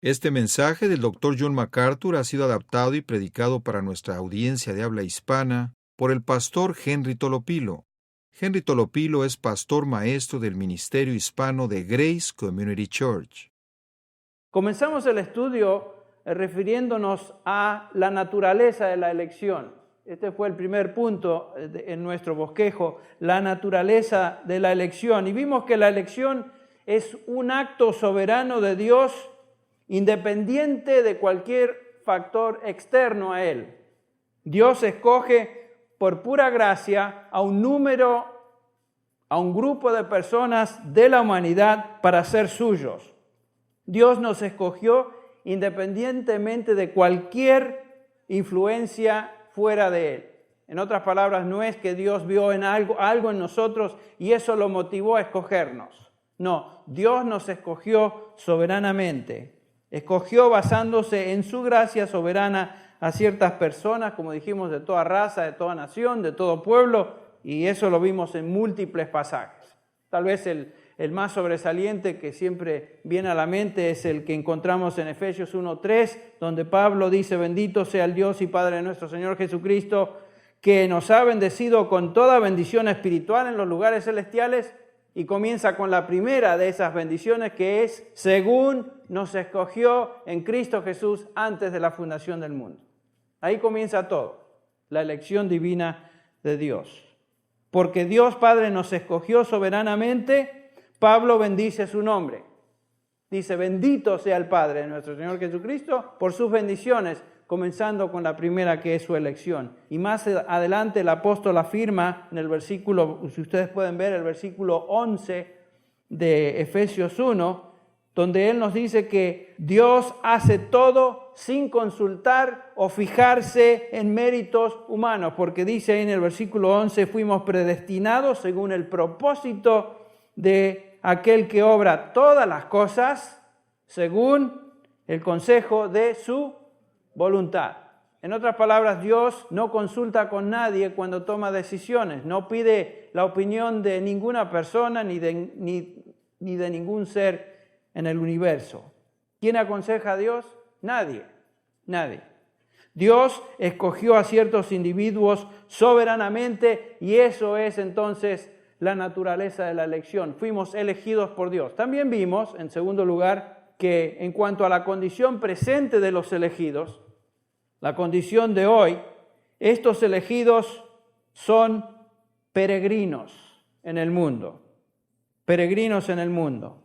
Este mensaje del Dr. John MacArthur ha sido adaptado y predicado para nuestra audiencia de habla hispana por el pastor Henry Tolopilo. Henry Tolopilo es pastor maestro del Ministerio Hispano de Grace Community Church. Comenzamos el estudio refiriéndonos a la naturaleza de la elección. Este fue el primer punto en nuestro bosquejo, la naturaleza de la elección. Y vimos que la elección es un acto soberano de Dios, independiente de cualquier factor externo a Él. Dios escoge por pura gracia a un grupo de personas de la humanidad para ser suyos. Dios nos escogió independientemente de cualquier influencia fuera de Él. En otras palabras, no es que Dios vio en algo en nosotros y eso lo motivó a escogernos. No, Dios nos escogió soberanamente. Escogió basándose en su gracia soberana a ciertas personas, como dijimos, de toda raza, de toda nación, de todo pueblo, y eso lo vimos en múltiples pasajes. Tal vez el más sobresaliente que siempre viene a la mente es el que encontramos en Efesios 1:3, donde Pablo dice: bendito sea el Dios y Padre de nuestro Señor Jesucristo, que nos ha bendecido con toda bendición espiritual en los lugares celestiales. Y comienza con la primera de esas bendiciones, que es según nos escogió en Cristo Jesús antes de la fundación del mundo. Ahí comienza todo, la elección divina de Dios. Porque Dios Padre nos escogió soberanamente, Pablo bendice su nombre. Dice: bendito sea el Padre de nuestro Señor Jesucristo por sus bendiciones, comenzando con la primera, que es su elección. Y más adelante el apóstol afirma en el versículo, si ustedes pueden ver, el versículo 11 de Efesios 1, donde él nos dice que Dios hace todo sin consultar o fijarse en méritos humanos, porque dice ahí en el versículo 11: fuimos predestinados según el propósito de aquel que obra todas las cosas según el consejo de su voluntad. En otras palabras, Dios no consulta con nadie cuando toma decisiones, no pide la opinión de ninguna persona ni de ningún ser en el universo. ¿Quién aconseja a Dios? Nadie. Dios escogió a ciertos individuos soberanamente y eso es entonces la naturaleza de la elección. Fuimos elegidos por Dios. También vimos, en segundo lugar, que en cuanto a la condición presente de los elegidos, la condición de hoy, estos elegidos son peregrinos en el mundo. Peregrinos en el mundo.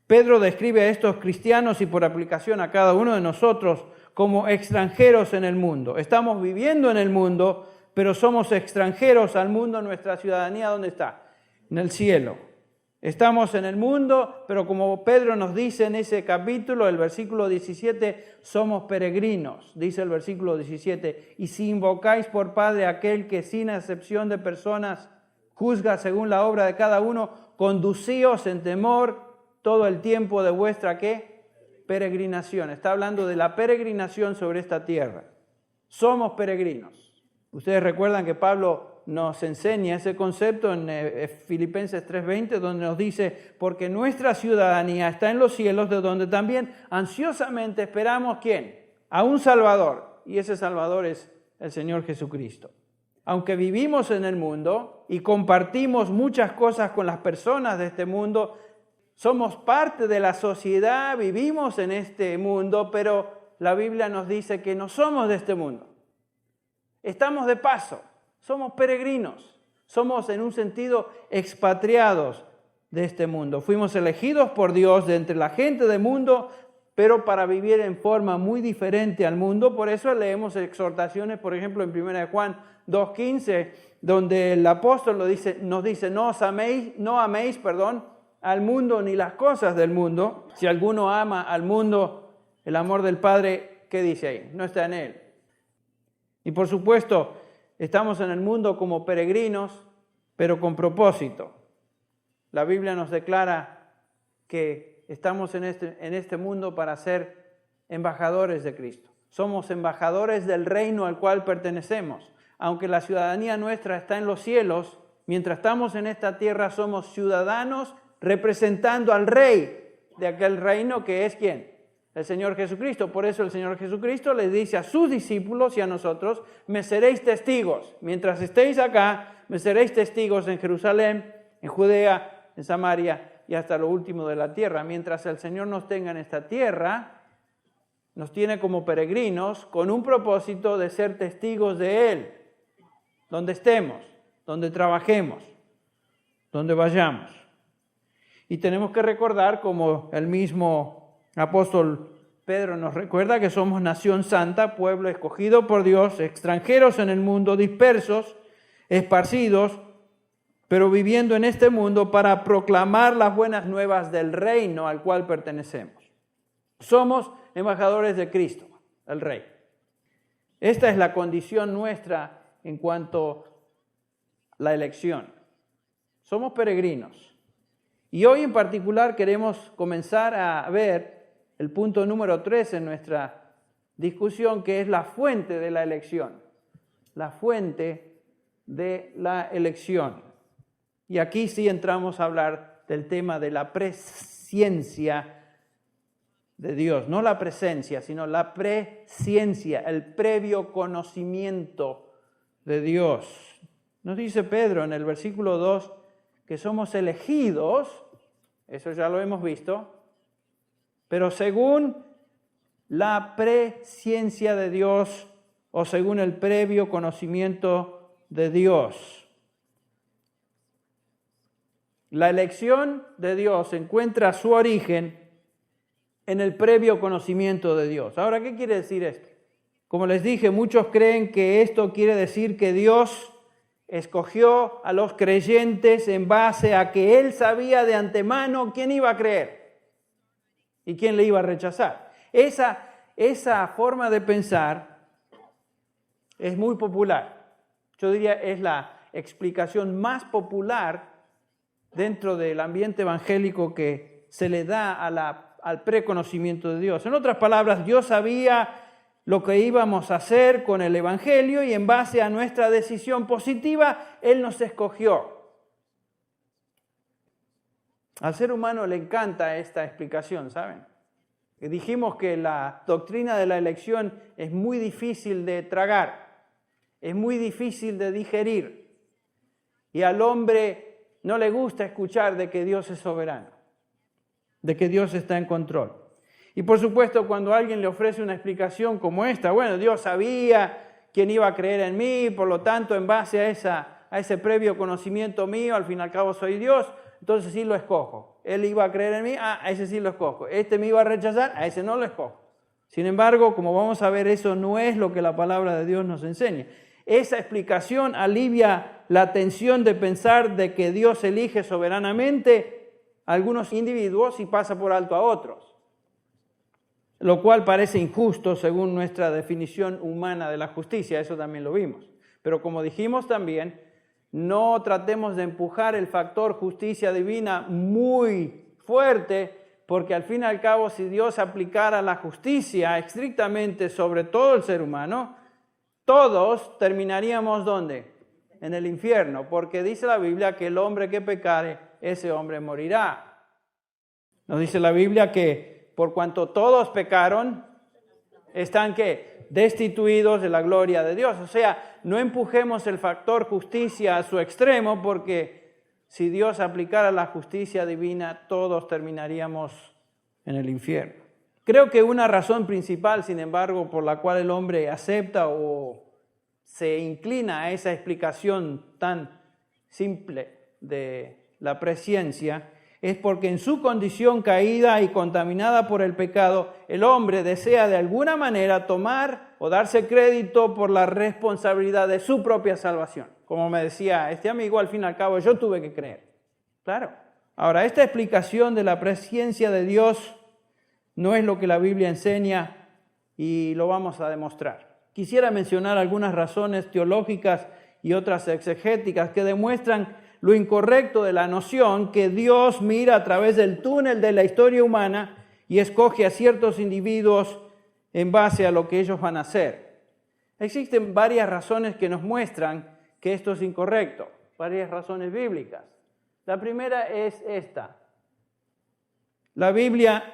Pedro describe a estos cristianos y por aplicación a cada uno de nosotros como extranjeros en el mundo. Estamos viviendo en el mundo, pero somos extranjeros al mundo. Nuestra ciudadanía, ¿dónde está? En el cielo. Estamos en el mundo, pero como Pedro nos dice en ese capítulo, el versículo 17, somos peregrinos, dice el versículo 17. Y si invocáis por Padre aquel que sin excepción de personas juzga según la obra de cada uno, conducíos en temor todo el tiempo de vuestra, ¿qué? Peregrinación. Está hablando de la peregrinación sobre esta tierra. Somos peregrinos. Ustedes recuerdan que Pablo nos enseña ese concepto en Filipenses 3:20, donde nos dice: porque nuestra ciudadanía está en los cielos, de donde también ansiosamente esperamos, ¿quién? A un Salvador, y ese Salvador es el Señor Jesucristo. Aunque vivimos en el mundo y compartimos muchas cosas con las personas de este mundo, somos parte de la sociedad, vivimos en este mundo, pero la Biblia nos dice que no somos de este mundo. Estamos de paso. Somos peregrinos, somos en un sentido expatriados de este mundo. Fuimos elegidos por Dios de entre la gente del mundo, pero para vivir en forma muy diferente al mundo. Por eso leemos exhortaciones, por ejemplo, en 1 Juan 2:15, donde el apóstol nos dice, no améis al mundo ni las cosas del mundo. Si alguno ama al mundo, el amor del Padre, ¿qué dice ahí? No está en él. Y por supuesto, estamos en el mundo como peregrinos, pero con propósito. La Biblia nos declara que estamos en este mundo para ser embajadores de Cristo. Somos embajadores del reino al cual pertenecemos. Aunque la ciudadanía nuestra está en los cielos, mientras estamos en esta tierra somos ciudadanos representando al rey de aquel reino, que es ¿quién? el Señor Jesucristo. Por eso el Señor Jesucristo les dice a sus discípulos y a nosotros, me seréis testigos. Mientras estéis acá, me seréis testigos en Jerusalén, en Judea, en Samaria y hasta lo último de la tierra. Mientras el Señor nos tenga en esta tierra, nos tiene como peregrinos con un propósito de ser testigos de Él, donde estemos, donde trabajemos, donde vayamos. Y tenemos que recordar, como el mismo apóstol Pedro nos recuerda, que somos nación santa, pueblo escogido por Dios, extranjeros en el mundo, dispersos, esparcidos, pero viviendo en este mundo para proclamar las buenas nuevas del reino al cual pertenecemos. Somos embajadores de Cristo, el Rey. Esta es la condición nuestra en cuanto a la elección. Somos peregrinos. Y hoy en particular queremos comenzar a ver el punto número 3 en nuestra discusión, que es la fuente de la elección. La fuente de la elección. Y aquí sí entramos a hablar del tema de la presciencia de Dios. No la presencia, sino la presciencia, el previo conocimiento de Dios. Nos dice Pedro en el versículo 2 que somos elegidos, eso ya lo hemos visto, pero según la presciencia de Dios o según el previo conocimiento de Dios. La elección de Dios encuentra su origen en el previo conocimiento de Dios. Ahora, ¿qué quiere decir esto? Como les dije, muchos creen que esto quiere decir que Dios escogió a los creyentes en base a que Él sabía de antemano quién iba a creer y quién le iba a rechazar. Esa forma de pensar es muy popular. Yo diría es la explicación más popular dentro del ambiente evangélico que se le da al preconocimiento de Dios. En otras palabras, Dios sabía lo que íbamos a hacer con el Evangelio y en base a nuestra decisión positiva, Él nos escogió. Al ser humano le encanta esta explicación, ¿saben? Dijimos que la doctrina de la elección es muy difícil de tragar, es muy difícil de digerir y al hombre no le gusta escuchar de que Dios es soberano, de que Dios está en control. Y por supuesto, cuando alguien le ofrece una explicación como esta, bueno, Dios sabía quién iba a creer en mí, por lo tanto, en base a ese previo conocimiento mío, al fin y al cabo soy Dios, entonces sí lo escojo. Él iba a creer en mí, a ese sí lo escojo. Este me iba a rechazar, a ese no lo escojo. Sin embargo, como vamos a ver, eso no es lo que la palabra de Dios nos enseña. Esa explicación alivia la tensión de pensar de que Dios elige soberanamente a algunos individuos y pasa por alto a otros, lo cual parece injusto según nuestra definición humana de la justicia, eso también lo vimos. Pero como dijimos también, no tratemos de empujar el factor justicia divina muy fuerte, porque al fin y al cabo, si Dios aplicara la justicia estrictamente sobre todo el ser humano, todos terminaríamos ¿dónde? En el infierno, porque dice la Biblia que el hombre que pecare, ese hombre morirá. Nos dice la Biblia que por cuanto todos pecaron, están ¿qué? Destituidos de la gloria de Dios. O sea, no empujemos el factor justicia a su extremo, porque si Dios aplicara la justicia divina, todos terminaríamos en el infierno. Creo que una razón principal, sin embargo, por la cual el hombre acepta o se inclina a esa explicación tan simple de la presciencia, es porque en su condición caída y contaminada por el pecado, el hombre desea de alguna manera tomar o darse crédito por la responsabilidad de su propia salvación. Como me decía este amigo, al fin y al cabo yo tuve que creer. Claro. Ahora, esta explicación de la presciencia de Dios no es lo que la Biblia enseña y lo vamos a demostrar. Quisiera mencionar algunas razones teológicas y otras exegéticas que demuestran lo incorrecto de la noción que Dios mira a través del túnel de la historia humana y escoge a ciertos individuos en base a lo que ellos van a hacer. Existen varias razones que nos muestran que esto es incorrecto, varias razones bíblicas. La primera es esta. La Biblia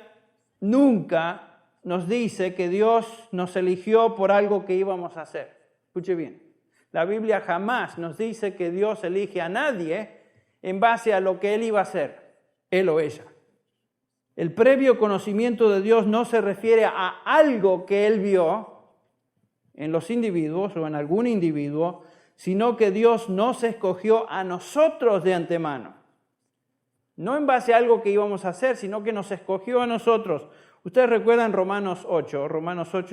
nunca nos dice que Dios nos eligió por algo que íbamos a hacer. Escuche bien. La Biblia jamás nos dice que Dios elige a nadie en base a lo que Él iba a hacer, él o ella. El previo conocimiento de Dios no se refiere a algo que Él vio en los individuos o en algún individuo, sino que Dios nos escogió a nosotros de antemano. No en base a algo que íbamos a hacer, sino que nos escogió a nosotros. Ustedes recuerdan Romanos 8,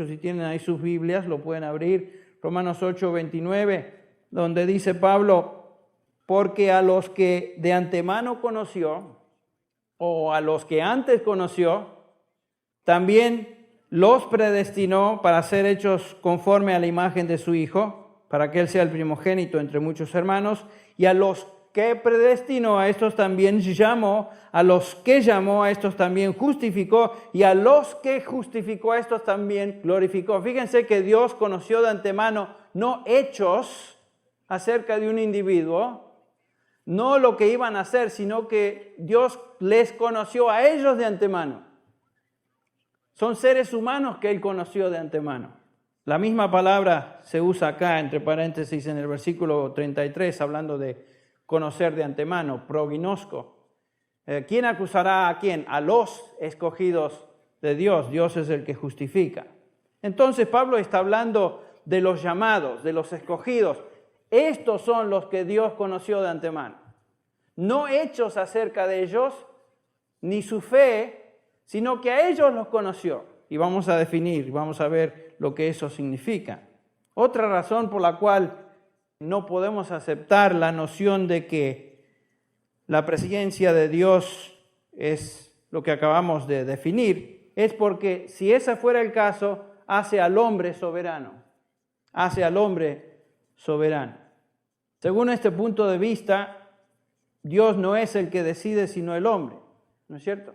si tienen ahí sus Biblias, lo pueden abrir. Romanos 8, 29, donde dice Pablo, porque a los que de antemano conoció, o a los que antes conoció, también los predestinó para ser hechos conforme a la imagen de su Hijo, para que Él sea el primogénito entre muchos hermanos, y a los que predestinó a estos también llamó, a los que llamó a estos también justificó, y a los que justificó a estos también glorificó. Fíjense que Dios conoció de antemano no hechos acerca de un individuo, no lo que iban a hacer, sino que Dios les conoció a ellos de antemano. Son seres humanos que Él conoció de antemano. La misma palabra se usa acá, entre paréntesis, en el versículo 33, hablando de conocer de antemano, prognosco. ¿Quién acusará a quién? A los escogidos de Dios. Dios es el que justifica. Entonces Pablo está hablando de los llamados, de los escogidos. Estos son los que Dios conoció de antemano. No hechos acerca de ellos, ni su fe, sino que a ellos los conoció. Y vamos a definir, vamos a ver lo que eso significa. Otra razón por la cual no podemos aceptar la noción de que la presencia de Dios es lo que acabamos de definir, es porque si ese fuera el caso, hace al hombre soberano. Hace al hombre soberano. Según este punto de vista, Dios no es el que decide, sino el hombre, ¿no es cierto?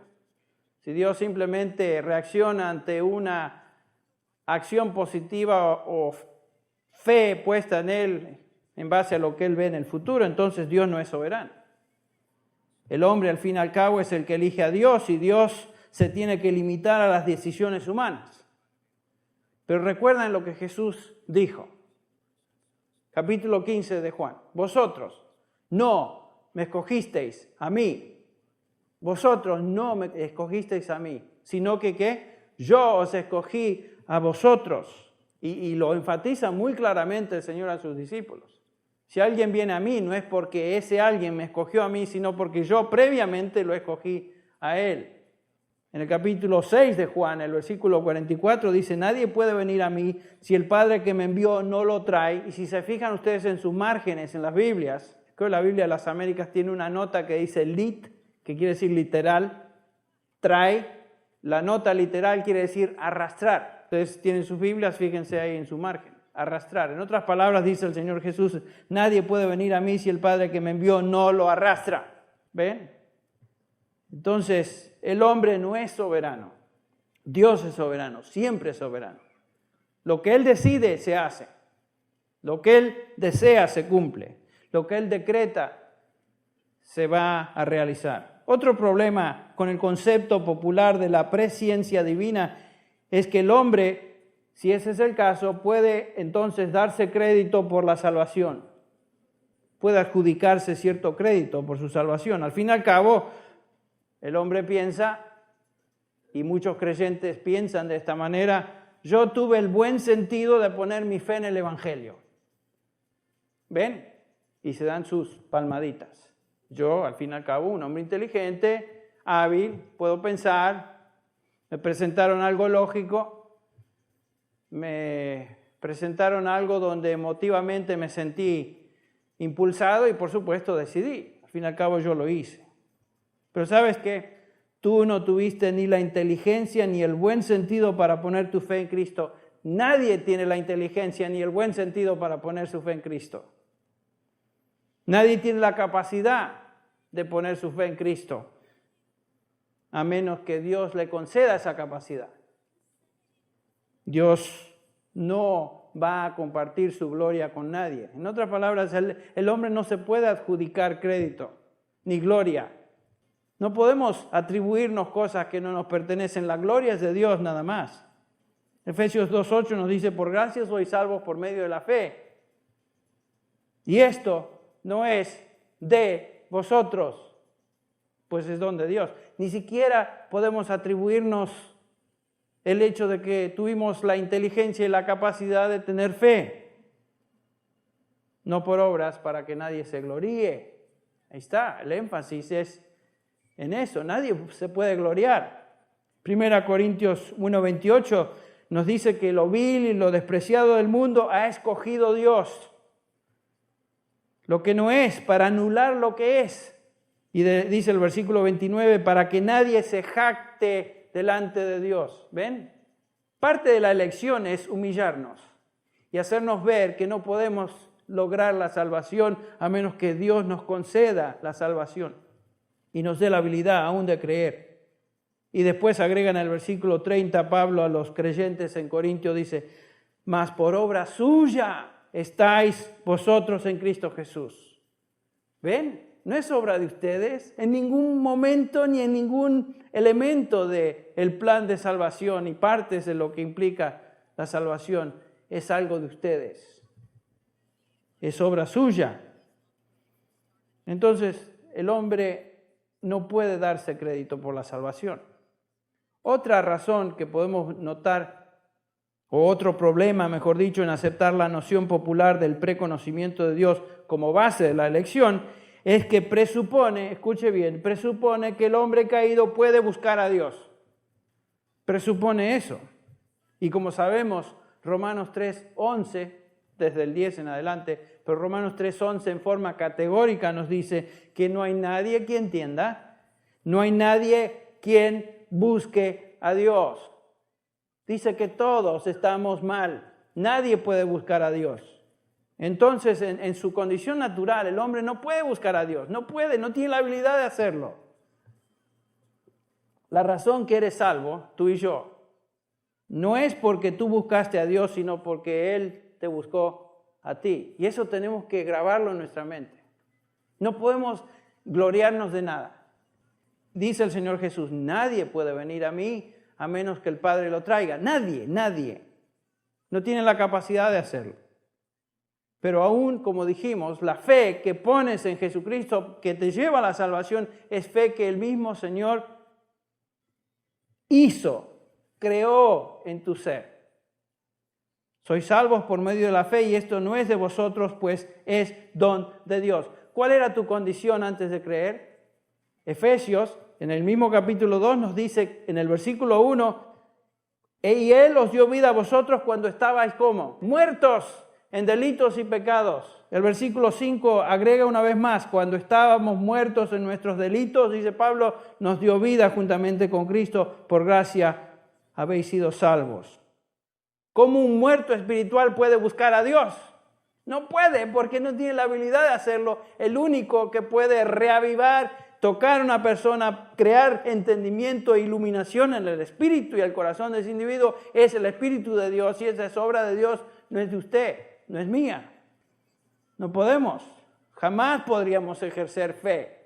Si Dios simplemente reacciona ante una acción positiva o fe puesta en Él en base a lo que Él ve en el futuro, entonces Dios no es soberano. El hombre, al fin y al cabo, es el que elige a Dios y Dios se tiene que limitar a las decisiones humanas. Pero recuerden lo que Jesús dijo. Capítulo 15 de Juan. Vosotros no me escogisteis a mí. Vosotros no me escogisteis a mí, sino que ¿qué? Yo os escogí a vosotros. Y lo enfatiza muy claramente el Señor a sus discípulos. Si alguien viene a mí, no es porque ese alguien me escogió a mí, sino porque yo previamente lo escogí a él. En el capítulo 6 de Juan, el versículo 44, dice, nadie puede venir a mí si el Padre que me envió no lo trae. Y si se fijan ustedes en sus márgenes, en las Biblias, creo que la Biblia de las Américas tiene una nota que dice lit, que quiere decir literal, trae. La nota literal quiere decir arrastrar. Ustedes tienen sus Biblias, fíjense ahí en su margen. Arrastrar. En otras palabras, dice el Señor Jesús, nadie puede venir a mí si el Padre que me envió no lo arrastra. ¿Ven? Entonces, el hombre no es soberano. Dios es soberano, siempre es soberano. Lo que Él decide, se hace. Lo que Él desea, se cumple. Lo que Él decreta, se va a realizar. Otro problema con el concepto popular de la presciencia divina es que el hombre, si ese es el caso, puede entonces darse crédito por la salvación. Puede adjudicarse cierto crédito por su salvación. Al fin y al cabo, el hombre piensa, y muchos creyentes piensan de esta manera, yo tuve el buen sentido de poner mi fe en el Evangelio. ¿Ven? Y se dan sus palmaditas. Yo, al fin y al cabo, un hombre inteligente, hábil, puedo pensar, me presentaron algo lógico, me presentaron algo donde emotivamente me sentí impulsado y por supuesto decidí. Al fin y al cabo yo lo hice. Pero ¿sabes qué? Tú no tuviste ni la inteligencia ni el buen sentido para poner tu fe en Cristo. Nadie tiene la inteligencia ni el buen sentido para poner su fe en Cristo. Nadie tiene la capacidad de poner su fe en Cristo, a menos que Dios le conceda esa capacidad. Dios no va a compartir su gloria con nadie. En otras palabras, el hombre no se puede adjudicar crédito ni gloria. No podemos atribuirnos cosas que no nos pertenecen. La gloria es de Dios nada más. Efesios 2:8 nos dice, por gracia sois salvos por medio de la fe. Y esto no es de vosotros, pues es don de Dios. Ni siquiera podemos atribuirnos el hecho de que tuvimos la inteligencia y la capacidad de tener fe. No por obras para que nadie se gloríe. Ahí está, el énfasis es en eso. Nadie se puede gloriar. 1 Corintios 1:28 nos dice que lo vil y lo despreciado del mundo ha escogido Dios. Lo que no es, para anular lo que es. Y dice el versículo 29, para que nadie se jacte delante de Dios. ¿Ven? Parte de la elección es humillarnos y hacernos ver que no podemos lograr la salvación a menos que Dios nos conceda la salvación y nos dé la habilidad aún de creer. Y después agrega en el versículo 30 Pablo a los creyentes en Corintio, dice, mas por obra suya estáis vosotros en Cristo Jesús. ¿Ven? No es obra de ustedes en ningún momento ni en ningún elemento del plan de salvación y partes de lo que implica la salvación. Es algo de ustedes. Es obra suya. Entonces, el hombre no puede darse crédito por la salvación. Otra razón que podemos notar, o otro problema, mejor dicho, en aceptar la noción popular del preconocimiento de Dios como base de la elección, es que presupone, escuche bien, presupone que el hombre caído puede buscar a Dios. Presupone eso. Y como sabemos, Romanos 3:11, desde el 10 en adelante, pero Romanos 3:11 en forma categórica nos dice que no hay nadie quien entienda, no hay nadie quien busque a Dios. Dice que todos estamos mal, nadie puede buscar a Dios. Entonces, en su condición natural, el hombre no puede buscar a Dios, no tiene la habilidad de hacerlo. La razón que eres salvo, tú y yo, no es porque tú buscaste a Dios, sino porque Él te buscó a ti. Y eso tenemos que grabarlo en nuestra mente. No podemos gloriarnos de nada. Dice el Señor Jesús, nadie puede venir a mí a menos que el Padre lo traiga. Nadie. No tiene la capacidad de hacerlo. Pero aún, como dijimos, la fe que pones en Jesucristo, que te lleva a la salvación, es fe que el mismo Señor creó en tu ser. Sois salvos por medio de la fe y esto no es de vosotros, pues es don de Dios. ¿Cuál era tu condición antes de creer? Efesios, en el mismo capítulo 2, nos dice en el versículo 1, y Él os dio vida a vosotros cuando estabais ¿cómo? Muertos en delitos y pecados. El versículo 5 agrega una vez más, cuando estábamos muertos en nuestros delitos, dice Pablo, nos dio vida juntamente con Cristo, por gracia habéis sido salvos. ¿Cómo un muerto espiritual puede buscar a Dios? No puede, porque no tiene la habilidad de hacerlo. El único que puede reavivar, tocar a una persona, crear entendimiento e iluminación en el espíritu y el corazón de ese individuo es el Espíritu de Dios, y esa es obra de Dios, no es de usted. No es mía. No podemos. Jamás podríamos ejercer fe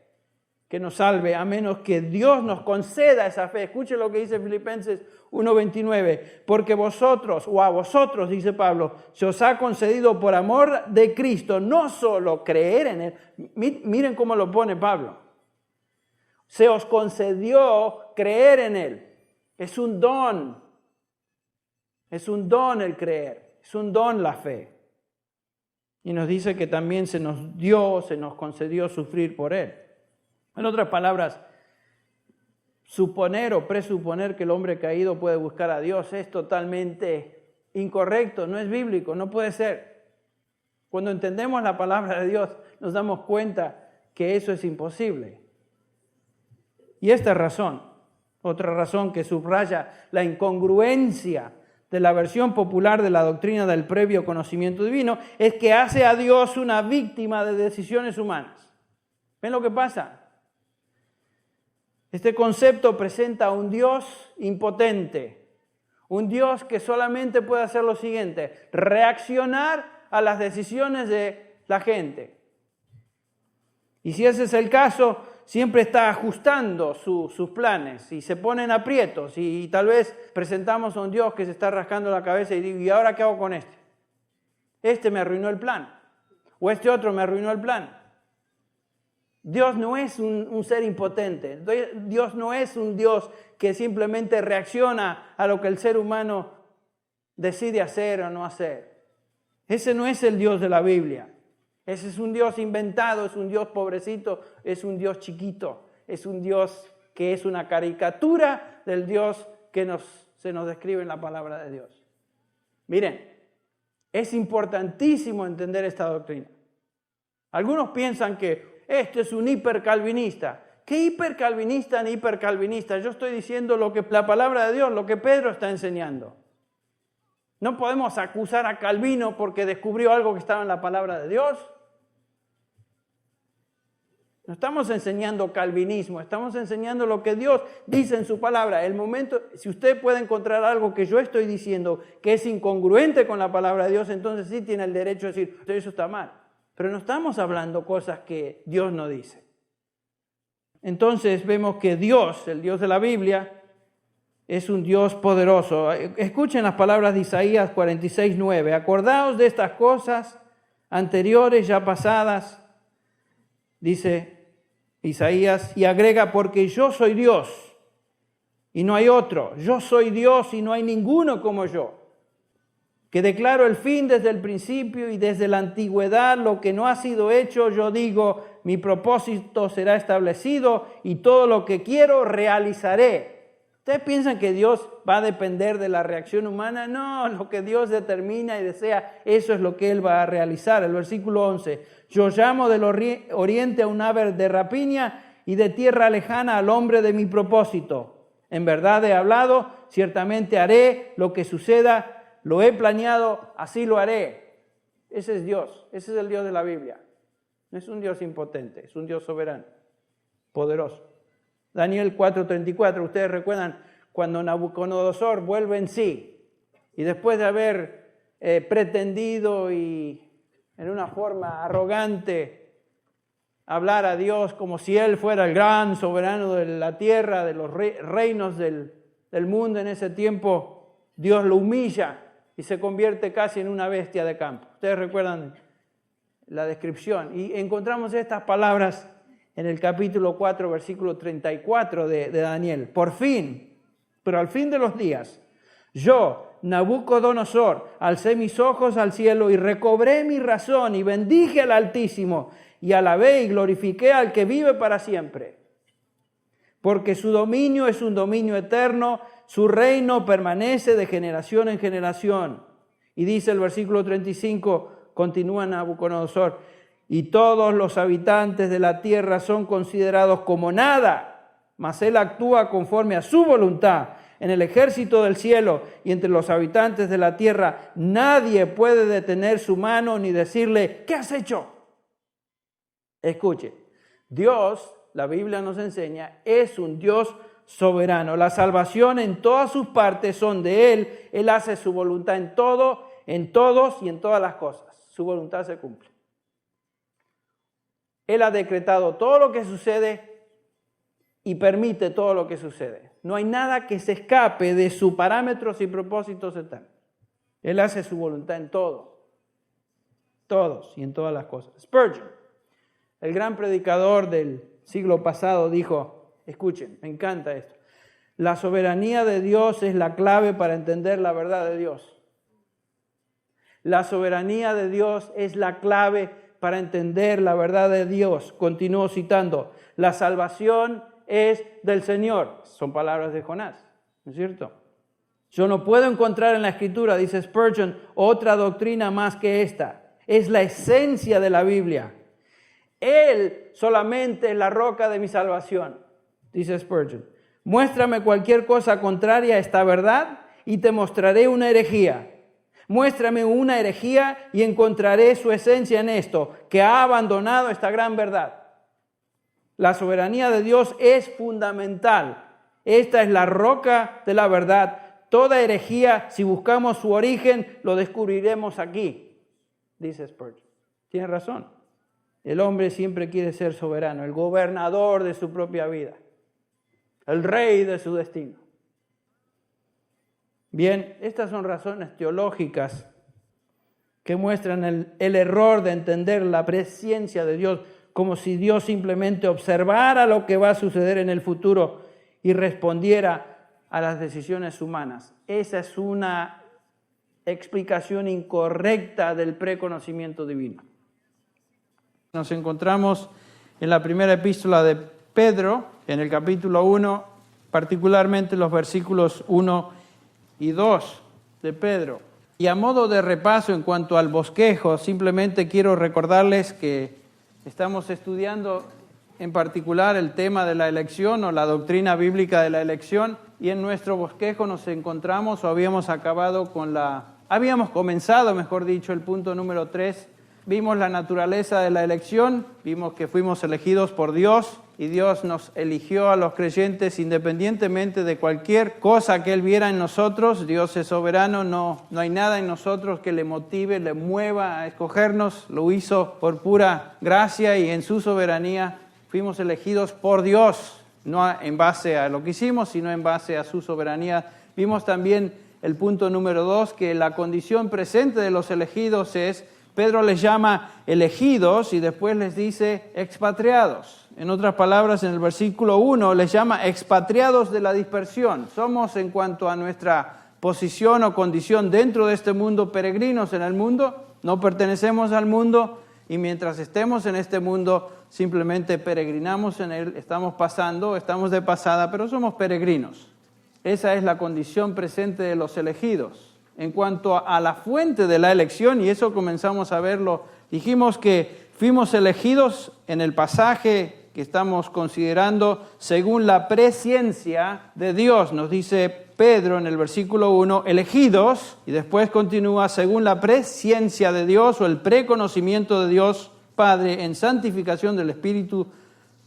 que nos salve a menos que Dios nos conceda esa fe. Escuche lo que dice Filipenses 1:29. Porque vosotros, o a vosotros, dice Pablo, se os ha concedido por amor de Cristo no solo creer en Él. Miren cómo lo pone Pablo. Se os concedió creer en Él. Es un don. Es un don el creer. Es un don la fe. Y nos dice que también se nos concedió sufrir por Él. En otras palabras, suponer o presuponer que el hombre caído puede buscar a Dios es totalmente incorrecto, no es bíblico, no puede ser. Cuando entendemos la palabra de Dios, nos damos cuenta que eso es imposible. Y esta razón, otra razón que subraya la incongruencia de la versión popular de la doctrina del previo conocimiento divino, es que hace a Dios una víctima de decisiones humanas. ¿Ven lo que pasa? Este concepto presenta a un Dios impotente, un Dios que solamente puede hacer lo siguiente: reaccionar a las decisiones de la gente. Y si ese es el caso, siempre está ajustando sus planes y se pone en aprietos y tal vez presentamos a un Dios que se está rascando la cabeza y digo, ¿y ahora qué hago con este? Este me arruinó el plan o este otro me arruinó el plan. Dios no es un ser impotente. Dios no es un Dios que simplemente reacciona a lo que el ser humano decide hacer o no hacer. Ese no es el Dios de la Biblia. Ese es un Dios inventado, es un Dios pobrecito, es un Dios chiquito, es un Dios que es una caricatura del Dios que se nos describe en la palabra de Dios. Miren, es importantísimo entender esta doctrina. Algunos piensan que este es un hipercalvinista. ¿Qué hipercalvinista ni hipercalvinista? Yo estoy diciendo lo que la palabra de Dios, lo que Pedro está enseñando. No podemos acusar a Calvino porque descubrió algo que estaba en la palabra de Dios. No estamos enseñando calvinismo, estamos enseñando lo que Dios dice en su palabra. El momento, si usted puede encontrar algo que yo estoy diciendo que es incongruente con la palabra de Dios, entonces sí tiene el derecho a decir, eso está mal. Pero no estamos hablando cosas que Dios no dice. Entonces vemos que Dios, el Dios de la Biblia, es un Dios poderoso. Escuchen las palabras de Isaías 46:9. Acordaos de estas cosas anteriores, ya pasadas, dice Isaías, y agrega, porque yo soy Dios y no hay otro. Yo soy Dios y no hay ninguno como yo, que declaro el fin desde el principio y desde la antigüedad lo que no ha sido hecho, yo digo, mi propósito será establecido y todo lo que quiero realizaré. ¿Ustedes piensan que Dios va a depender de la reacción humana? No, lo que Dios determina y desea, eso es lo que Él va a realizar. El versículo 11, yo llamo del oriente a un ave de rapiña y de tierra lejana al hombre de mi propósito. En verdad he hablado, ciertamente haré lo que suceda. Lo he planeado, así lo haré. Ese es Dios, ese es el Dios de la Biblia. No es un Dios impotente, es un Dios soberano, poderoso. Daniel 4:34, ustedes recuerdan cuando Nabucodonosor vuelve en sí y después de haber pretendido y en una forma arrogante hablar a Dios como si Él fuera el gran soberano de la tierra, de los reinos del mundo en ese tiempo, Dios lo humilla y se convierte casi en una bestia de campo. Ustedes recuerdan la descripción. Y encontramos estas palabras en el capítulo 4, versículo 34 de Daniel. Por fin, pero al fin de los días, yo, Nabucodonosor, alcé mis ojos al cielo y recobré mi razón y bendije al Altísimo y alabé y glorifiqué al que vive para siempre. Porque su dominio es un dominio eterno, su reino permanece de generación en generación. Y dice el versículo 35, continúa Nabucodonosor, y todos los habitantes de la tierra son considerados como nada, mas él actúa conforme a su voluntad. En el ejército del cielo y entre los habitantes de la tierra, nadie puede detener su mano ni decirle, ¿qué has hecho? Escuche, Dios, la Biblia nos enseña, es un Dios soberano. La salvación en todas sus partes son de Él. Él hace su voluntad en todo, en todos y en todas las cosas. Su voluntad se cumple. Él ha decretado todo lo que sucede y permite todo lo que sucede. No hay nada que se escape de sus parámetros y propósitos eternos. Él hace su voluntad en todo, todos y en todas las cosas. Spurgeon, el gran predicador del siglo pasado, dijo, escuchen, me encanta esto, la soberanía de Dios es la clave para entender la verdad de Dios. La soberanía de Dios es la clave para entender la verdad de Dios. Continúo citando, la salvación es del Señor. Son palabras de Jonás, ¿no es cierto? Yo no puedo encontrar en la Escritura, dice Spurgeon, otra doctrina más que esta. Es la esencia de la Biblia. Él solamente es la roca de mi salvación, dice Spurgeon. Muéstrame cualquier cosa contraria a esta verdad y te mostraré una herejía. Muéstrame una herejía y encontraré su esencia en esto, que ha abandonado esta gran verdad. La soberanía de Dios es fundamental. Esta es la roca de la verdad. Toda herejía, si buscamos su origen, lo descubriremos aquí, dice Spurgeon. Tiene razón. El hombre siempre quiere ser soberano, el gobernador de su propia vida, el rey de su destino. Bien, estas son razones teológicas que muestran el error de entender la presciencia de Dios como si Dios simplemente observara lo que va a suceder en el futuro y respondiera a las decisiones humanas. Esa es una explicación incorrecta del preconocimiento divino. Nos encontramos en la primera epístola de Pedro, en el capítulo 1, particularmente los versículos 1 y 2 de Pedro. Y a modo de repaso en cuanto al bosquejo, simplemente quiero recordarles que estamos estudiando en particular el tema de la elección o la doctrina bíblica de la elección, y en nuestro bosquejo nos encontramos o habíamos comenzado, mejor dicho, el punto número 3. Vimos la naturaleza de la elección, vimos que fuimos elegidos por Dios y Dios nos eligió a los creyentes independientemente de cualquier cosa que Él viera en nosotros. Dios es soberano, no hay nada en nosotros que le motive, le mueva a escogernos. Lo hizo por pura gracia y en su soberanía fuimos elegidos por Dios, no en base a lo que hicimos, sino en base a su soberanía. Vimos también el punto número 2, que la condición presente de los elegidos es, Pedro les llama elegidos y después les dice expatriados. En otras palabras, en el versículo 1 les llama expatriados de la dispersión. Somos, en cuanto a nuestra posición o condición dentro de este mundo, peregrinos en el mundo, no pertenecemos al mundo y mientras estemos en este mundo simplemente peregrinamos en él, estamos de pasada, pero somos peregrinos. Esa es la condición presente de los elegidos. En cuanto a la fuente de la elección, y eso comenzamos a verlo, dijimos que fuimos elegidos en el pasaje que estamos considerando según la presciencia de Dios. Nos dice Pedro en el versículo 1, elegidos, y después continúa según la presciencia de Dios o el preconocimiento de Dios Padre en santificación del Espíritu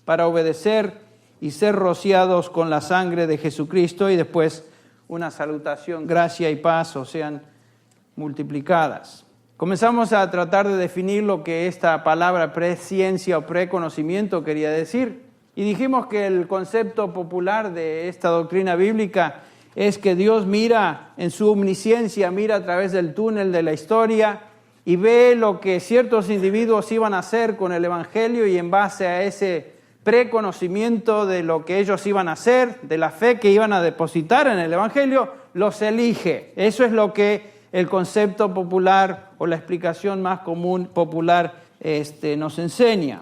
para obedecer y ser rociados con la sangre de Jesucristo, y después una salutación, gracia y paz o sean multiplicadas. Comenzamos a tratar de definir lo que esta palabra presciencia o preconocimiento quería decir. Y dijimos que el concepto popular de esta doctrina bíblica es que Dios mira en su omnisciencia, mira a través del túnel de la historia y ve lo que ciertos individuos iban a hacer con el Evangelio, y en base a ese preconocimiento de lo que ellos iban a hacer, de la fe que iban a depositar en el Evangelio, los elige. Eso es lo que el concepto popular o la explicación más común popular nos enseña.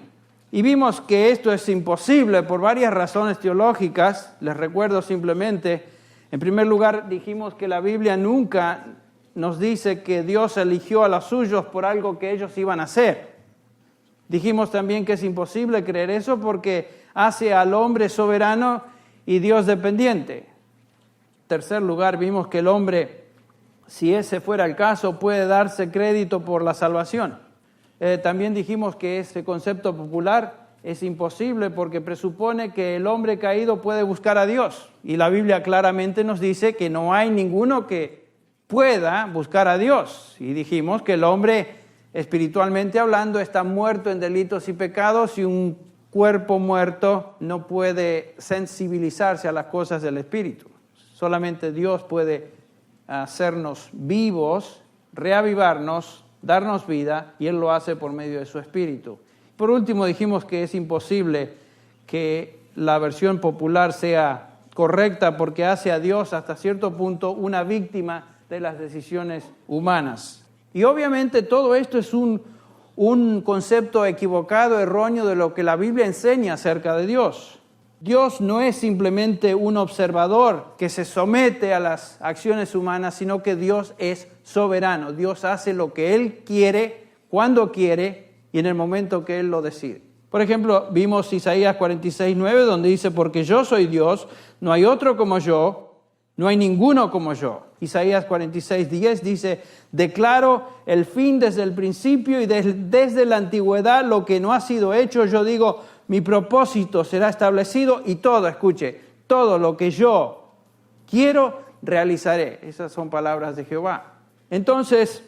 Y vimos que esto es imposible por varias razones teológicas. Les recuerdo simplemente, en primer lugar, dijimos que la Biblia nunca nos dice que Dios eligió a los suyos por algo que ellos iban a hacer. Dijimos también que es imposible creer eso porque hace al hombre soberano y Dios dependiente. En tercer lugar, vimos que el hombre, si ese fuera el caso, puede darse crédito por la salvación. También dijimos que ese concepto popular es imposible porque presupone que el hombre caído puede buscar a Dios. Y la Biblia claramente nos dice que no hay ninguno que pueda buscar a Dios. Y dijimos que el hombre, espiritualmente hablando, está muerto en delitos y pecados, y un cuerpo muerto no puede sensibilizarse a las cosas del Espíritu. Solamente Dios puede hacernos vivos, reavivarnos, darnos vida, y Él lo hace por medio de su Espíritu. Por último, dijimos que es imposible que la versión popular sea correcta porque hace a Dios hasta cierto punto una víctima de las decisiones humanas. Y obviamente todo esto es un concepto equivocado, erróneo de lo que la Biblia enseña acerca de Dios. Dios no es simplemente un observador que se somete a las acciones humanas, sino que Dios es soberano. Dios hace lo que Él quiere, cuando quiere y en el momento que Él lo decide. Por ejemplo, vimos Isaías 46:9, donde dice, porque yo soy Dios, no hay otro como yo, no hay ninguno como yo. Isaías 46:10 dice, declaro el fin desde el principio y desde la antigüedad lo que no ha sido hecho. Yo digo, mi propósito será establecido y todo, escuche, todo lo que yo quiero realizaré. Esas son palabras de Jehová. Entonces,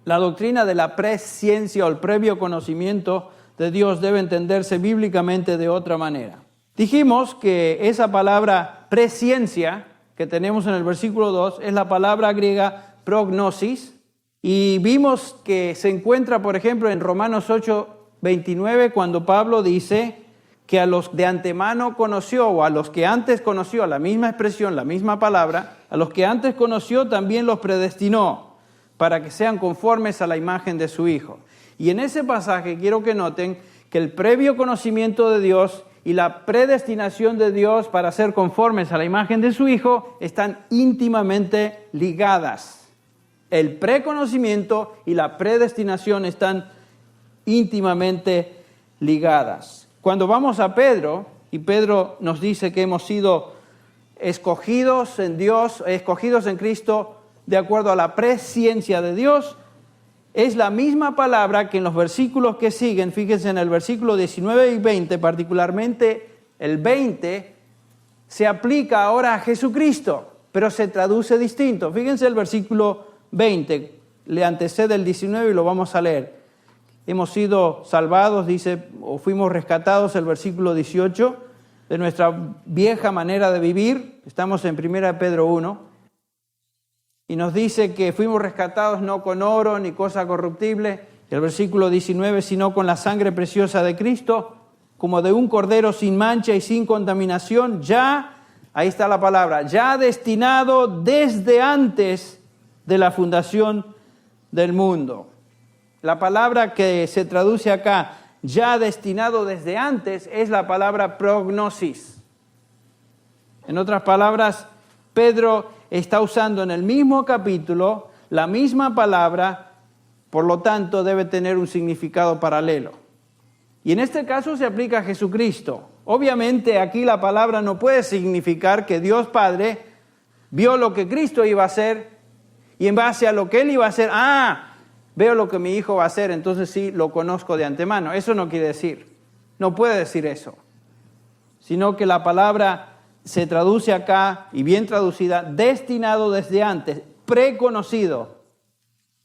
la doctrina de la presciencia o el previo conocimiento de Dios debe entenderse bíblicamente de otra manera. Dijimos que esa palabra presciencia que tenemos en el versículo 2 es la palabra griega prognosis, y vimos que se encuentra, por ejemplo, en Romanos 8:29, cuando Pablo dice que a los de antemano conoció, o a los que antes conoció, la misma expresión, la misma palabra, a los que antes conoció también los predestinó para que sean conformes a la imagen de su Hijo. Y en ese pasaje quiero que noten que el previo conocimiento de Dios y la predestinación de Dios para ser conformes a la imagen de su Hijo están íntimamente ligadas. El preconocimiento y la predestinación están íntimamente ligadas. Cuando vamos a Pedro, y Pedro nos dice que hemos sido escogidos en Dios, escogidos en Cristo de acuerdo a la presciencia de Dios, es la misma palabra que en los versículos que siguen, fíjense en el versículo 19 y 20, particularmente el 20, se aplica ahora a Jesucristo, pero se traduce distinto. Fíjense el versículo 20, le antecede el 19 y lo vamos a leer. Hemos sido salvados, dice, o fuimos rescatados, el versículo 18, de nuestra vieja manera de vivir. Estamos en 1 Pedro 1. Y nos dice que fuimos rescatados no con oro ni cosa corruptible. El versículo 19, sino con la sangre preciosa de Cristo, como de un cordero sin mancha y sin contaminación, ya, ahí está la palabra, ya destinado desde antes de la fundación del mundo. La palabra que se traduce acá, ya destinado desde antes, es la palabra prognosis. En otras palabras, Pedro está usando en el mismo capítulo la misma palabra, por lo tanto debe tener un significado paralelo. Y en este caso se aplica a Jesucristo. Obviamente aquí la palabra no puede significar que Dios Padre vio lo que Cristo iba a hacer y en base a lo que Él iba a hacer, veo lo que mi hijo va a hacer, entonces sí lo conozco de antemano. Eso no quiere decir, no puede decir eso, sino que la palabra se traduce acá, y bien traducida, destinado desde antes, preconocido.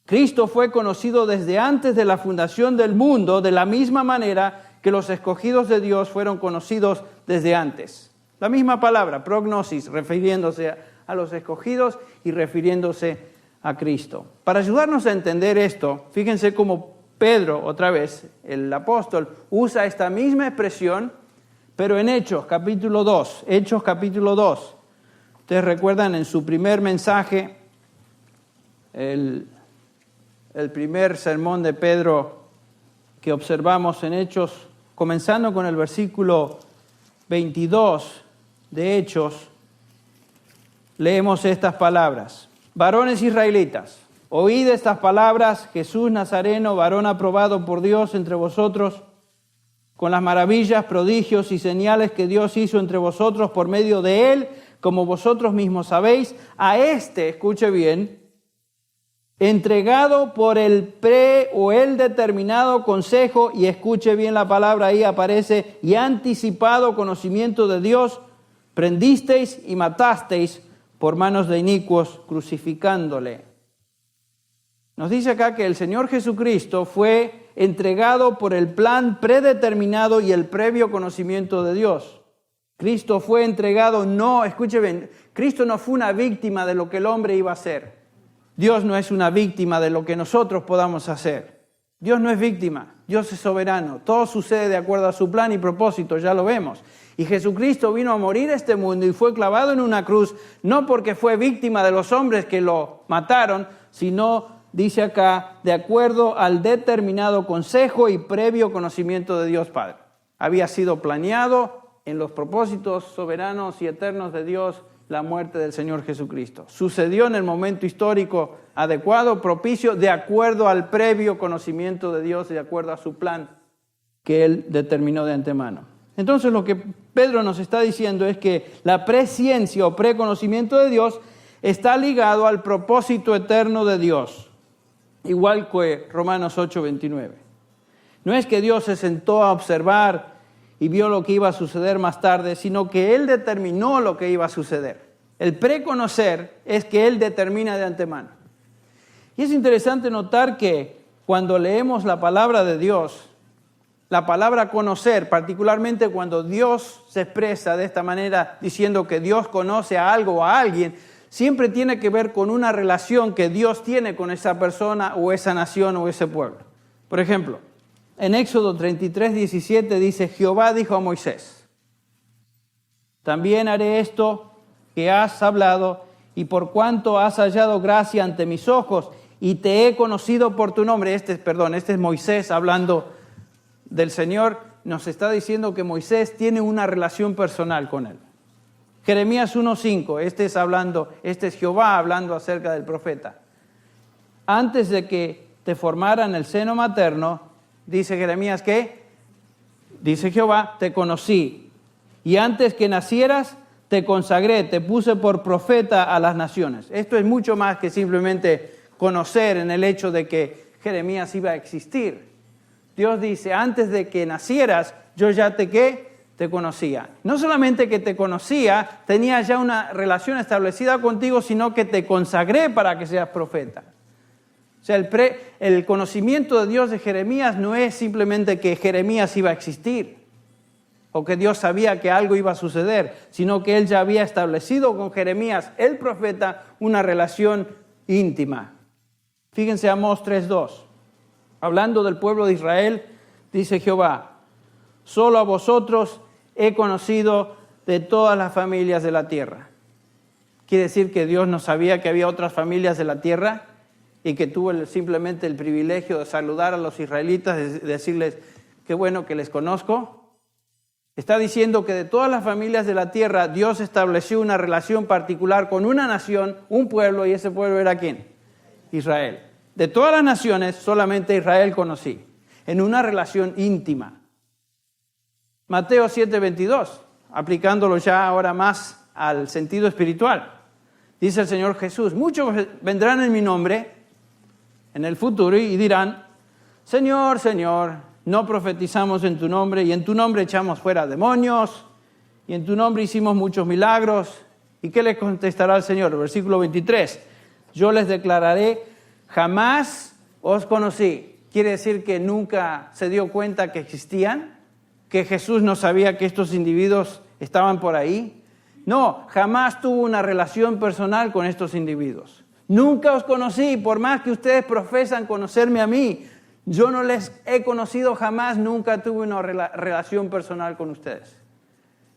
Cristo fue conocido desde antes de la fundación del mundo, de la misma manera que los escogidos de Dios fueron conocidos desde antes. La misma palabra, prognosis, refiriéndose a los escogidos y refiriéndose a Cristo. Para ayudarnos a entender esto, fíjense cómo Pedro, otra vez, el apóstol, usa esta misma expresión, pero en Hechos capítulo 2. Hechos capítulo 2. Ustedes recuerdan en su primer mensaje, el primer sermón de Pedro que observamos en Hechos, comenzando con el versículo 22 de Hechos, leemos estas palabras. Varones israelitas, oíd estas palabras, Jesús Nazareno, varón aprobado por Dios entre vosotros, con las maravillas, prodigios y señales que Dios hizo entre vosotros por medio de Él, como vosotros mismos sabéis, a este, escuche bien, entregado por el el determinado consejo, y escuche bien la palabra, ahí aparece, y anticipado conocimiento de Dios, prendisteis y matasteis por manos de inicuos, crucificándole. Nos dice acá que el Señor Jesucristo fue entregado por el plan predeterminado y el previo conocimiento de Dios. Cristo fue entregado, escuche bien, Cristo no fue una víctima de lo que el hombre iba a hacer. Dios no es una víctima de lo que nosotros podamos hacer. Dios no es víctima, Dios es soberano. Todo sucede de acuerdo a su plan y propósito, ya lo vemos. Y Jesucristo vino a morir a este mundo y fue clavado en una cruz, no porque fue víctima de los hombres que lo mataron, sino, dice acá, de acuerdo al determinado consejo y previo conocimiento de Dios Padre. Había sido planeado en los propósitos soberanos y eternos de Dios la muerte del Señor Jesucristo. Sucedió en el momento histórico adecuado, propicio, de acuerdo al previo conocimiento de Dios y de acuerdo a su plan que Él determinó de antemano. Entonces lo que Pedro nos está diciendo es que la presciencia o preconocimiento de Dios está ligado al propósito eterno de Dios, igual que Romanos 8:29. No es que Dios se sentó a observar y vio lo que iba a suceder más tarde, sino que Él determinó lo que iba a suceder. El preconocer es que Él determina de antemano. Y es interesante notar que cuando leemos la palabra de Dios, La palabra conocer, particularmente cuando Dios se expresa de esta manera, diciendo que Dios conoce a algo o a alguien, siempre tiene que ver con una relación que Dios tiene con esa persona o esa nación o ese pueblo. Por ejemplo, en Éxodo 33:17 dice, Jehová dijo a Moisés, también haré esto que has hablado, y por cuanto has hallado gracia ante mis ojos, y te he conocido por tu nombre. Este es Moisés hablando del Señor, nos está diciendo que Moisés tiene una relación personal con él. Jeremías 1:5, este es Jehová hablando acerca del profeta. Antes de que te formara en el seno materno, dice Jeremías que, dice Jehová, te conocí. Y antes que nacieras, te consagré, te puse por profeta a las naciones. Esto es mucho más que simplemente conocer en el hecho de que Jeremías iba a existir. Dios dice, antes de que nacieras, yo ya te conocía. No solamente que te conocía, tenía ya una relación establecida contigo, sino que te consagré para que seas profeta. O sea, el conocimiento de Dios de Jeremías no es simplemente que Jeremías iba a existir o que Dios sabía que algo iba a suceder, sino que Él ya había establecido con Jeremías, el profeta, una relación íntima. Fíjense Amós 3:2. Hablando del pueblo de Israel, dice Jehová, solo a vosotros he conocido de todas las familias de la tierra. Quiere decir que Dios no sabía que había otras familias de la tierra y que tuvo simplemente el privilegio de saludar a los israelitas, de decirles, qué bueno que les conozco. Está diciendo que de todas las familias de la tierra, Dios estableció una relación particular con una nación, un pueblo, y ese pueblo era ¿quién? Israel. De todas las naciones, solamente Israel conocí, en una relación íntima. Mateo 7:22, aplicándolo ya ahora más al sentido espiritual. Dice el Señor Jesús, muchos vendrán en mi nombre en el futuro y dirán, Señor, Señor, no profetizamos en tu nombre y en tu nombre echamos fuera demonios y en tu nombre hicimos muchos milagros. ¿Y qué les contestará el Señor? Versículo 23, yo les declararé, jamás os conocí. Quiere decir que nunca se dio cuenta que existían, que Jesús no sabía que estos individuos estaban por ahí. No, jamás tuvo una relación personal con estos individuos. Nunca os conocí, por más que ustedes profesan conocerme a mí. Yo no les he conocido jamás, nunca tuve una relación personal con ustedes.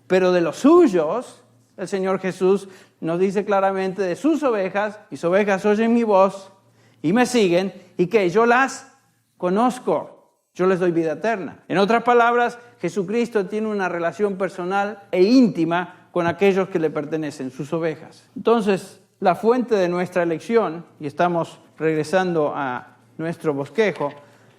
Pero de los suyos, el Señor Jesús nos dice claramente de sus ovejas, mis ovejas oyen mi voz y me siguen, y que yo las conozco, yo les doy vida eterna. En otras palabras, Jesucristo tiene una relación personal e íntima con aquellos que le pertenecen, sus ovejas. Entonces, la fuente de nuestra elección, y estamos regresando a nuestro bosquejo,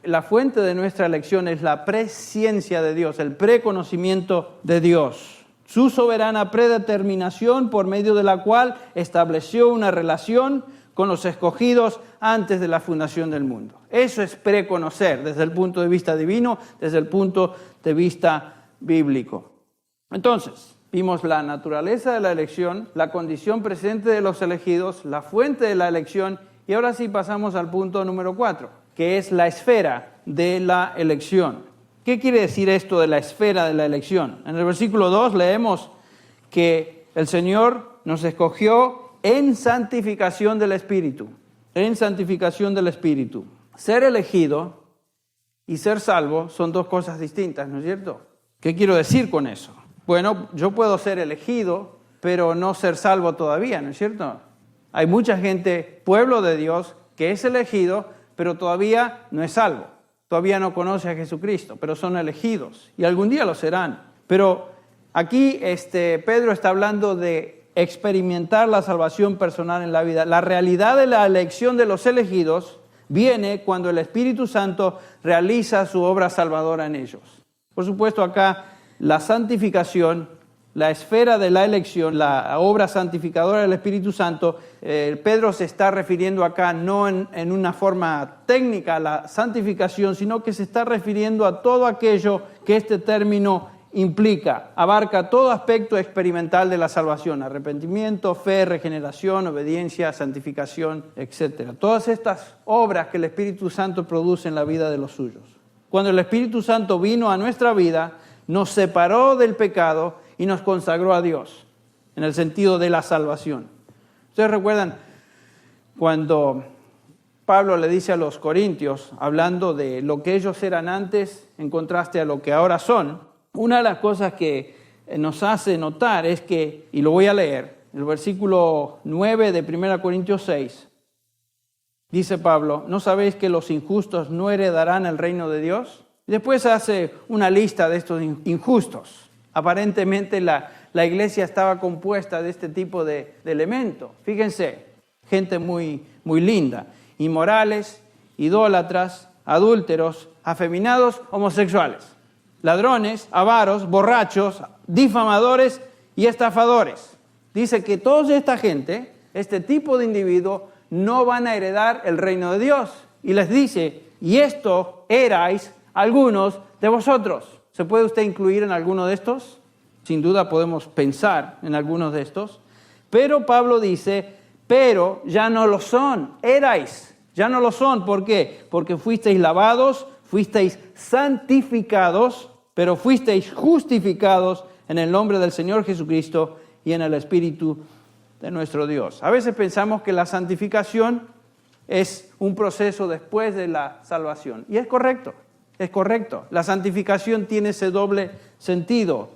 la fuente de nuestra elección es la presciencia de Dios, el preconocimiento de Dios. Su soberana predeterminación por medio de la cual estableció una relación con los escogidos antes de la fundación del mundo. Eso es preconocer desde el punto de vista divino, desde el punto de vista bíblico. Entonces, vimos la naturaleza de la elección, la condición presente de los elegidos, la fuente de la elección, y ahora sí pasamos al punto número 4, que es la esfera de la elección. ¿Qué quiere decir esto de la esfera de la elección? En el versículo 2 leemos que el Señor nos escogió en santificación del Espíritu. En santificación del Espíritu. Ser elegido y ser salvo son dos cosas distintas, ¿no es cierto? ¿Qué quiero decir con eso? Bueno, yo puedo ser elegido, pero no ser salvo todavía, ¿no es cierto? Hay mucha gente, pueblo de Dios, que es elegido, pero todavía no es salvo. Todavía no conoce a Jesucristo, pero son elegidos y algún día lo serán. Pero aquí Pedro está hablando de experimentar la salvación personal en la vida. La realidad de la elección de los elegidos viene cuando el Espíritu Santo realiza su obra salvadora en ellos. Por supuesto, acá la santificación, la esfera de la elección, la obra santificadora del Espíritu Santo, Pedro se está refiriendo acá no en una forma técnica a la santificación, sino que se está refiriendo a todo aquello que este término implica, abarca todo aspecto experimental de la salvación, arrepentimiento, fe, regeneración, obediencia, santificación, etc. Todas estas obras que el Espíritu Santo produce en la vida de los suyos. cuando el Espíritu Santo vino a nuestra vida, nos separó del pecado y nos consagró a Dios, en el sentido de la salvación. Ustedes recuerdan cuando Pablo le dice a los corintios, hablando de lo que ellos eran antes en contraste a lo que ahora son, una de las cosas que nos hace notar es que, y lo voy a leer, el versículo 9 de 1 Corintios 6, dice Pablo, ¿no sabéis que los injustos no heredarán el reino de Dios? Y después hace una lista de estos injustos. Aparentemente la iglesia estaba compuesta de este tipo de elementos. Fíjense, gente muy, muy linda. Inmorales, idólatras, adúlteros, afeminados, homosexuales, ladrones, avaros, borrachos, difamadores y estafadores. Dice que toda esta gente, este tipo de individuos, no van a heredar el reino de Dios. Y les dice, y esto erais algunos de vosotros. ¿Se puede usted incluir en alguno de estos? Sin duda podemos pensar en algunos de estos. Pero Pablo dice, pero ya no lo son, erais, ya no lo son. ¿Por qué? Porque fuisteis lavados, fuisteis santificados, pero fuisteis justificados en el nombre del Señor Jesucristo y en el Espíritu de nuestro Dios. A veces pensamos que la santificación es un proceso después de la salvación. Y es correcto, es correcto. La santificación tiene ese doble sentido.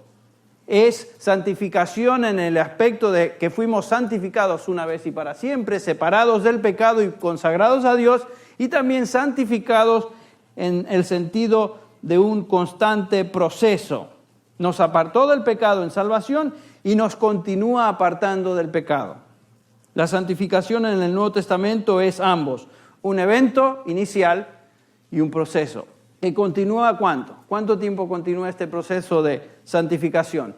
Es santificación en el aspecto de que fuimos santificados una vez y para siempre, separados del pecado y consagrados a Dios, y también santificados en el sentido de un constante proceso. Nos apartó del pecado en salvación y nos continúa apartando del pecado. La santificación en el Nuevo Testamento es ambos, un evento inicial y un proceso. ¿Que continúa cuánto? ¿Cuánto tiempo continúa este proceso de santificación?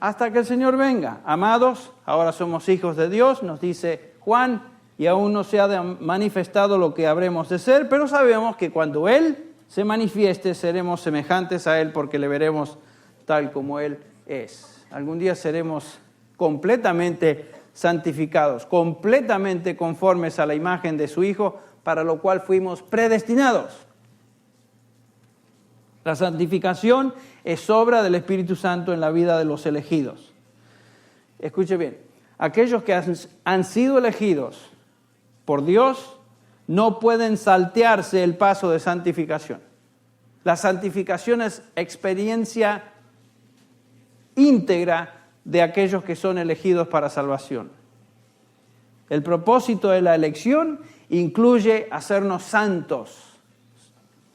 Hasta que el Señor venga. Amados, ahora somos hijos de Dios, nos dice Juan, y aún no se ha manifestado lo que habremos de ser, pero sabemos que cuando Él se manifieste, seremos semejantes a Él porque le veremos tal como Él es. Algún día seremos completamente santificados, completamente conformes a la imagen de su Hijo, para lo cual fuimos predestinados. La santificación es obra del Espíritu Santo en la vida de los elegidos. Escuche bien, aquellos que han sido elegidos por Dios no pueden saltearse el paso de santificación. La santificación es experiencia íntegra de aquellos que son elegidos para salvación. El propósito de la elección incluye hacernos santos.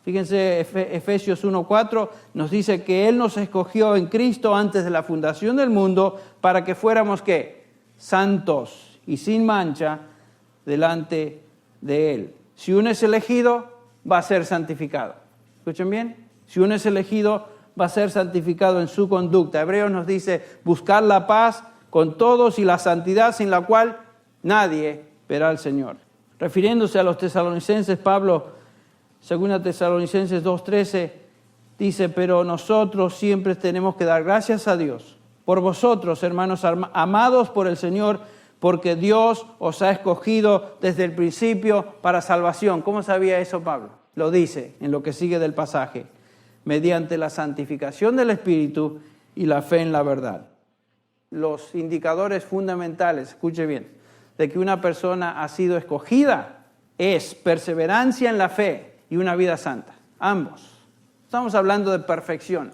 Fíjense, Efesios 1:4 nos dice que Él nos escogió en Cristo antes de la fundación del mundo para que fuéramos, ¿qué? Santos y sin mancha delante de Él. Si uno es elegido, va a ser santificado. ¿Escuchen bien? Si uno es elegido, va a ser santificado en su conducta. Hebreos nos dice, buscar la paz con todos y la santidad sin la cual nadie verá al Señor. Refiriéndose a los tesalonicenses, Pablo, 2 Tesalonicenses 2:13, dice, pero nosotros siempre tenemos que dar gracias a Dios por vosotros, hermanos amados por el Señor, porque Dios os ha escogido desde el principio para salvación. ¿Cómo sabía eso Pablo? Lo dice en lo que sigue del pasaje, mediante la santificación del Espíritu y la fe en la verdad. Los indicadores fundamentales, escuche bien, de que una persona ha sido escogida es perseverancia en la fe y una vida santa. Ambos. Estamos hablando de perfección.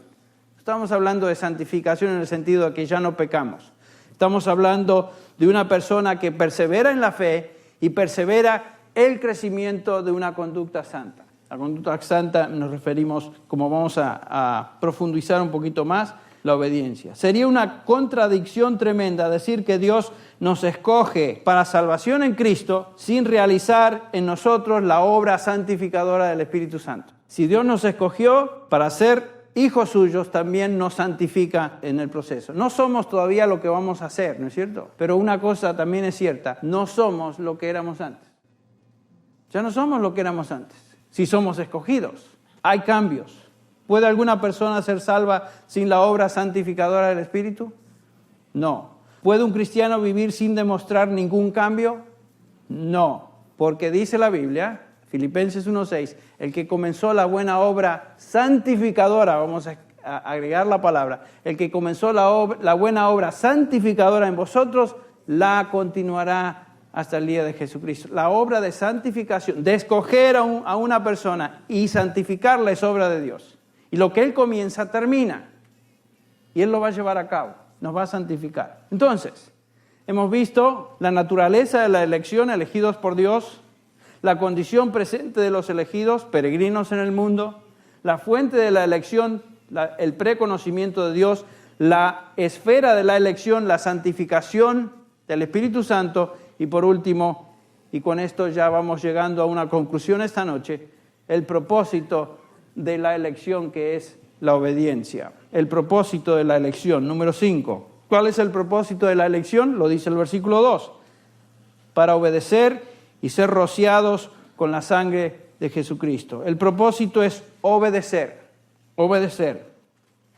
Estamos hablando de santificación en el sentido de que ya no pecamos. Estamos hablando de una persona que persevera en la fe y persevera el crecimiento de una conducta santa. La conducta santa nos referimos, como vamos a profundizar un poquito más, la obediencia. Sería una contradicción tremenda decir que Dios nos escoge para salvación en Cristo sin realizar en nosotros la obra santificadora del Espíritu Santo. Si Dios nos escogió para ser hijos suyos, también nos santifica en el proceso. No somos todavía lo que vamos a hacer, ¿no es cierto? Pero una cosa también es cierta, no somos lo que éramos antes. Ya no somos lo que éramos antes. Si somos escogidos, hay cambios. ¿Puede alguna persona ser salva sin la obra santificadora del Espíritu? No. ¿Puede un cristiano vivir sin demostrar ningún cambio? No. Porque dice la Biblia, Filipenses 1:6, el que comenzó la buena obra santificadora, vamos a agregar la palabra, el que comenzó la buena obra santificadora en vosotros, la continuará hasta el día de Jesucristo. La obra de santificación, de escoger a una persona y santificarla es obra de Dios. Y lo que Él comienza, termina. Y Él lo va a llevar a cabo, nos va a santificar. Entonces, hemos visto la naturaleza de la elección, elegidos por Dios, la condición presente de los elegidos, peregrinos en el mundo, la fuente de la elección, el preconocimiento de Dios, la esfera de la elección, la santificación del Espíritu Santo y por último, y con esto ya vamos llegando a una conclusión esta noche, el propósito de la elección, que es la obediencia. El propósito de la elección, número 5. ¿Cuál es el propósito de la elección? Lo dice el versículo 2. Para obedecer y ser rociados con la sangre de Jesucristo. El propósito es obedecer. Obedecer.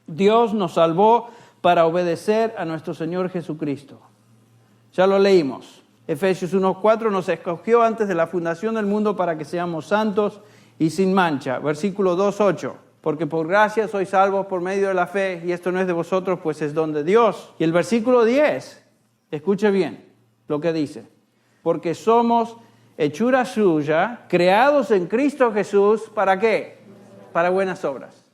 Dios nos salvó para obedecer a nuestro Señor Jesucristo. Ya lo leímos. Efesios 1:4 nos escogió antes de la fundación del mundo para que seamos santos y sin mancha. Versículo 2:8. Porque por gracia sois salvos por medio de la fe, y esto no es de vosotros, pues es don de Dios. Y el versículo 10, escuche bien lo que dice. Porque somos hechura suya, creados en Cristo Jesús, ¿para qué? Para buenas obras.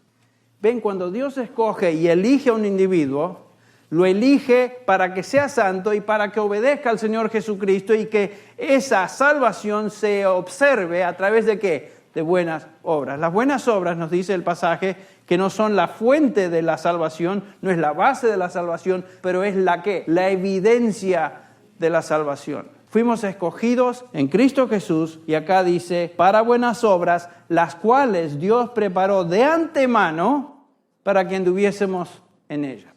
Ven, cuando Dios escoge y elige a un individuo, lo elige para que sea santo y para que obedezca al Señor Jesucristo y que esa salvación se observe a través de ¿qué? De buenas obras. Las buenas obras, nos dice el pasaje, que no son la fuente de la salvación, no es la base de la salvación, pero es la ¿qué? La evidencia de la salvación. Fuimos escogidos en Cristo Jesús, y acá dice, para buenas obras, las cuales Dios preparó de antemano para que anduviésemos en ellas.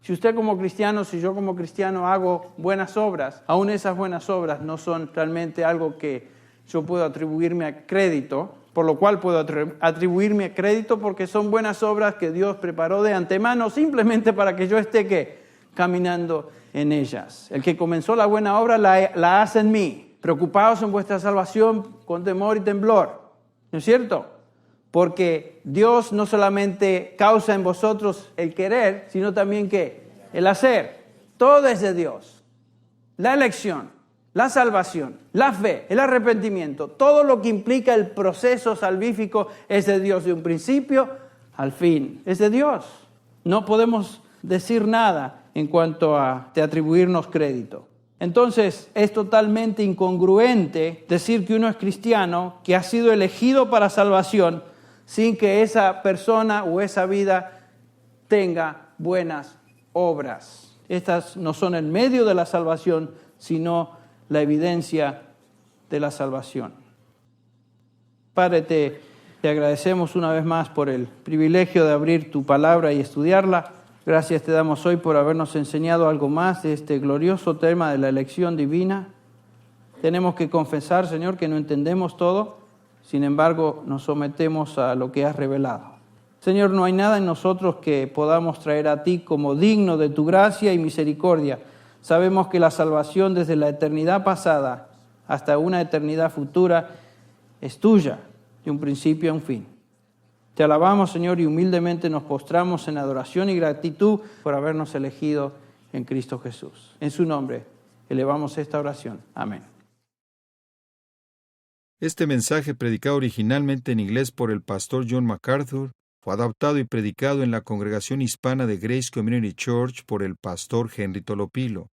Si usted como cristiano, si yo como cristiano hago buenas obras, aún esas buenas obras no son realmente algo que yo puedo atribuirme a crédito, por lo cual puedo atribuirme a crédito porque son buenas obras que Dios preparó de antemano simplemente para que yo esté ¿qué? Caminando en ellas. El que comenzó la buena obra la hace en mí. Preocupaos en vuestra salvación con temor y temblor. ¿No es cierto? Porque Dios no solamente causa en vosotros el querer, sino también ¿qué? El hacer. Todo es de Dios. La elección, la salvación, la fe, el arrepentimiento, todo lo que implica el proceso salvífico es de Dios de un principio al fin. Es de Dios. No podemos decir nada en cuanto a atribuirnos crédito. Entonces, es totalmente incongruente decir que uno es cristiano, que ha sido elegido para salvación, sin que esa persona o esa vida tenga buenas obras. Estas no son el medio de la salvación, sino la evidencia de la salvación. Padre, te agradecemos una vez más por el privilegio de abrir tu palabra y estudiarla. Gracias te damos hoy por habernos enseñado algo más de este glorioso tema de la elección divina. Tenemos que confesar, Señor, que no entendemos todo, sin embargo nos sometemos a lo que has revelado. Señor, no hay nada en nosotros que podamos traer a ti como digno de tu gracia y misericordia. Sabemos que la salvación desde la eternidad pasada hasta una eternidad futura es tuya, de un principio a un fin. Te alabamos, Señor, y humildemente nos postramos en adoración y gratitud por habernos elegido en Cristo Jesús. En su nombre elevamos esta oración. Amén. Este mensaje, predicado originalmente en inglés por el pastor John MacArthur, fue adaptado y predicado en la congregación hispana de Grace Community Church por el pastor Henry Tolopilo.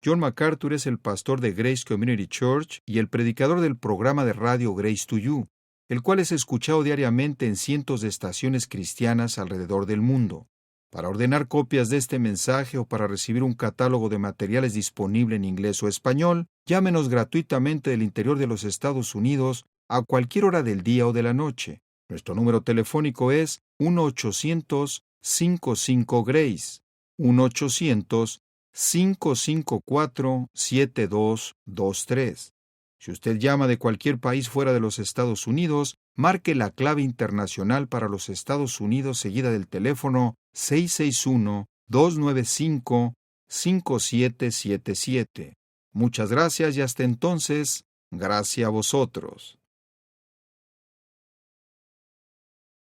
John MacArthur es el pastor de Grace Community Church y el predicador del programa de radio Grace to You, el cual es escuchado diariamente en cientos de estaciones cristianas alrededor del mundo. Para ordenar copias de este mensaje o para recibir un catálogo de materiales disponible en inglés o español, llámenos gratuitamente del interior de los Estados Unidos a cualquier hora del día o de la noche. Nuestro número telefónico es 1-800-55-GRACE, 1-800-554-7223. Si usted llama de cualquier país fuera de los Estados Unidos, marque la clave internacional para los Estados Unidos seguida del teléfono 661-295-5777. Muchas gracias y hasta entonces, Gracia a vosotros.